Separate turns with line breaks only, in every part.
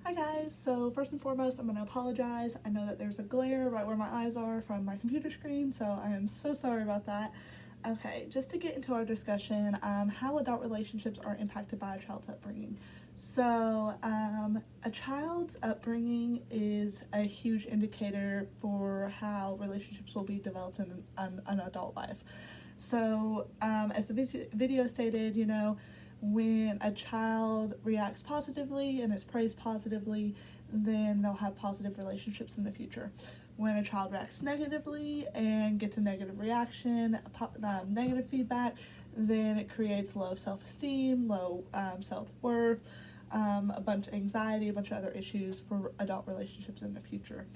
Hi guys, so first and foremost I'm going to apologize. I know that there's a glare right where my eyes are from my computer screen, so I am so sorry about that. Okay, just to get into our discussion, how adult relationships are impacted by a child's upbringing. A child's upbringing is a huge indicator for how relationships will be developed in an adult life. As the video stated, when a child reacts positively and is praised positively, then they'll have positive relationships in the future. When a child reacts negatively and gets a negative reaction, negative feedback, then it creates low self-esteem, low self-worth, a bunch of anxiety, a bunch of other issues for adult relationships in the future.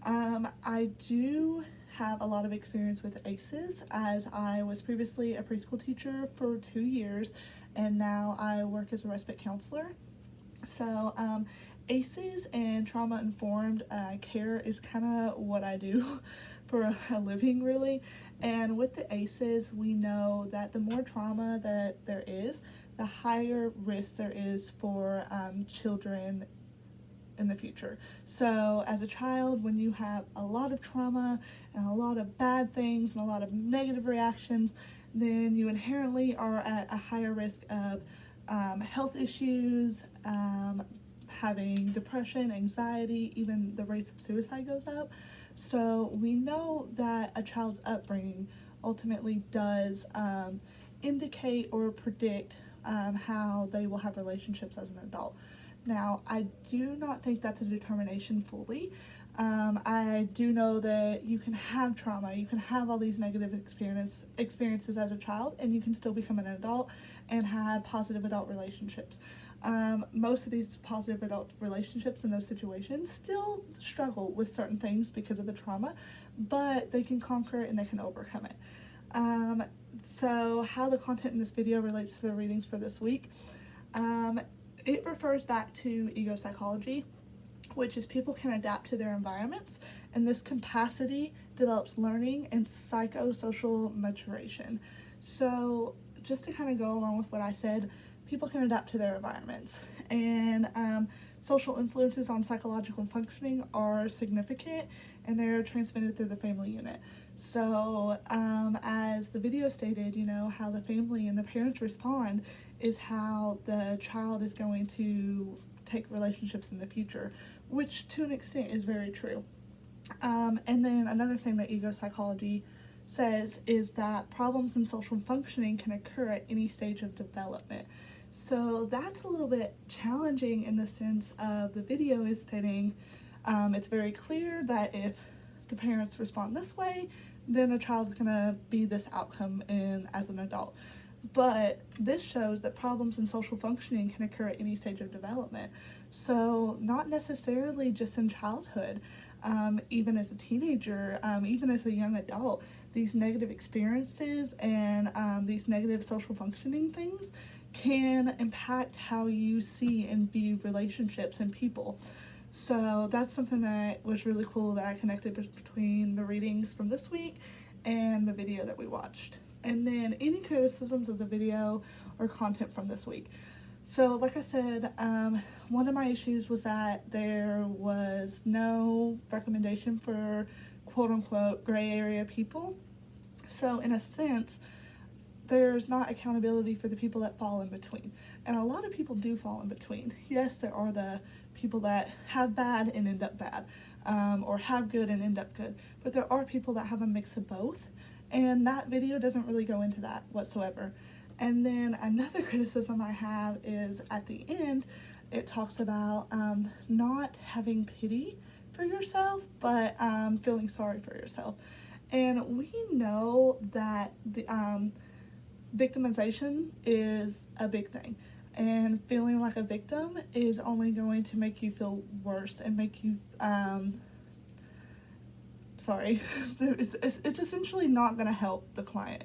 I do have a lot of experience with ACEs, as I was previously a preschool teacher for 2 years and now I work as a respite counselor. So, ACEs and trauma informed care is kind of what I do for a living, really. And with the ACEs, we know that the more trauma that there is, the higher risk there is for children in the future. So as a child, when you have a lot of trauma and a lot of bad things and a lot of negative reactions, then you inherently are at a higher risk of health issues, having depression, anxiety, even the rates of suicide goes up. So we know that a child's upbringing ultimately does indicate or predict how they will have relationships as an adult. Now, I do not think that's a determination fully. I do know that you can have trauma, you can have all these negative experiences as a child, and you can still become an adult and have positive adult relationships. Most of these positive adult relationships in those situations still struggle with certain things because of the trauma, but they can conquer it and they can overcome it. How the content in this video relates to the readings for this week. It refers back to ego psychology, which is people can adapt to their environments, and this capacity develops learning and psychosocial maturation. So just to kind of go along with what I said, people can adapt to their environments, and social influences on psychological functioning are significant, and they're transmitted through the family unit. As the video stated, how the family and the parents respond is how the child is going to take relationships in the future, which to an extent is very true. And then another thing that ego psychology says is that problems in social functioning can occur at any stage of development. So that's a little bit challenging in the sense of the video is stating it's very clear that if the parents respond this way, then a child's gonna be this outcome as an adult. But this shows that problems in social functioning can occur at any stage of development. So not necessarily just in childhood, even as a teenager, even as a young adult, these negative experiences and these negative social functioning things can impact how you see and view relationships and people. So that's something that was really cool that I connected between the readings from this week and the video that we watched. And then any criticisms of the video or content from this week. So like I said, one of my issues was that there was no recommendation for quote unquote gray area people. So in a sense, there's not accountability for the people that fall in between. And a lot of people do fall in between. Yes, there are the people that have bad and end up bad, or have good and end up good. But there are people that have a mix of both. And that video doesn't really go into that whatsoever. And then another criticism I have is at the end, it talks about not having pity for yourself, but feeling sorry for yourself. And we know that the victimization is a big thing, and feeling like a victim is only going to make you feel worse and make you it's essentially not going to help the client.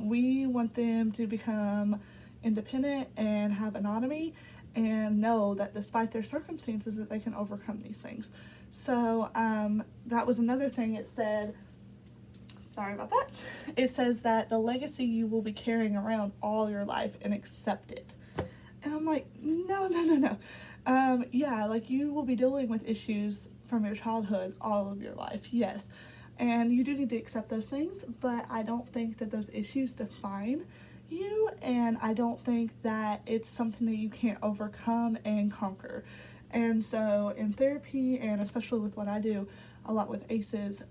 We want them to become independent and have autonomy and know that despite their circumstances that they can overcome these things. So that was another thing it said. Sorry about that. It says that the legacy you will be carrying around all your life and accept it. And I'm like, no. Yeah, like you will be dealing with issues from your childhood all of your life, yes. And you do need to accept those things, but I don't think that those issues define you, and I don't think that it's something that you can't overcome and conquer. And so, in therapy, and especially with what I do a lot with ACEs,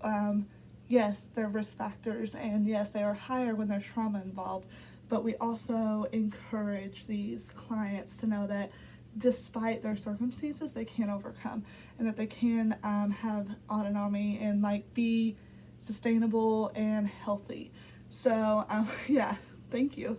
yes, there are risk factors, and yes, they are higher when there's trauma involved, but we also encourage these clients to know that despite their circumstances, they can overcome, and that they can have autonomy and like be sustainable and healthy. So, yeah, thank you.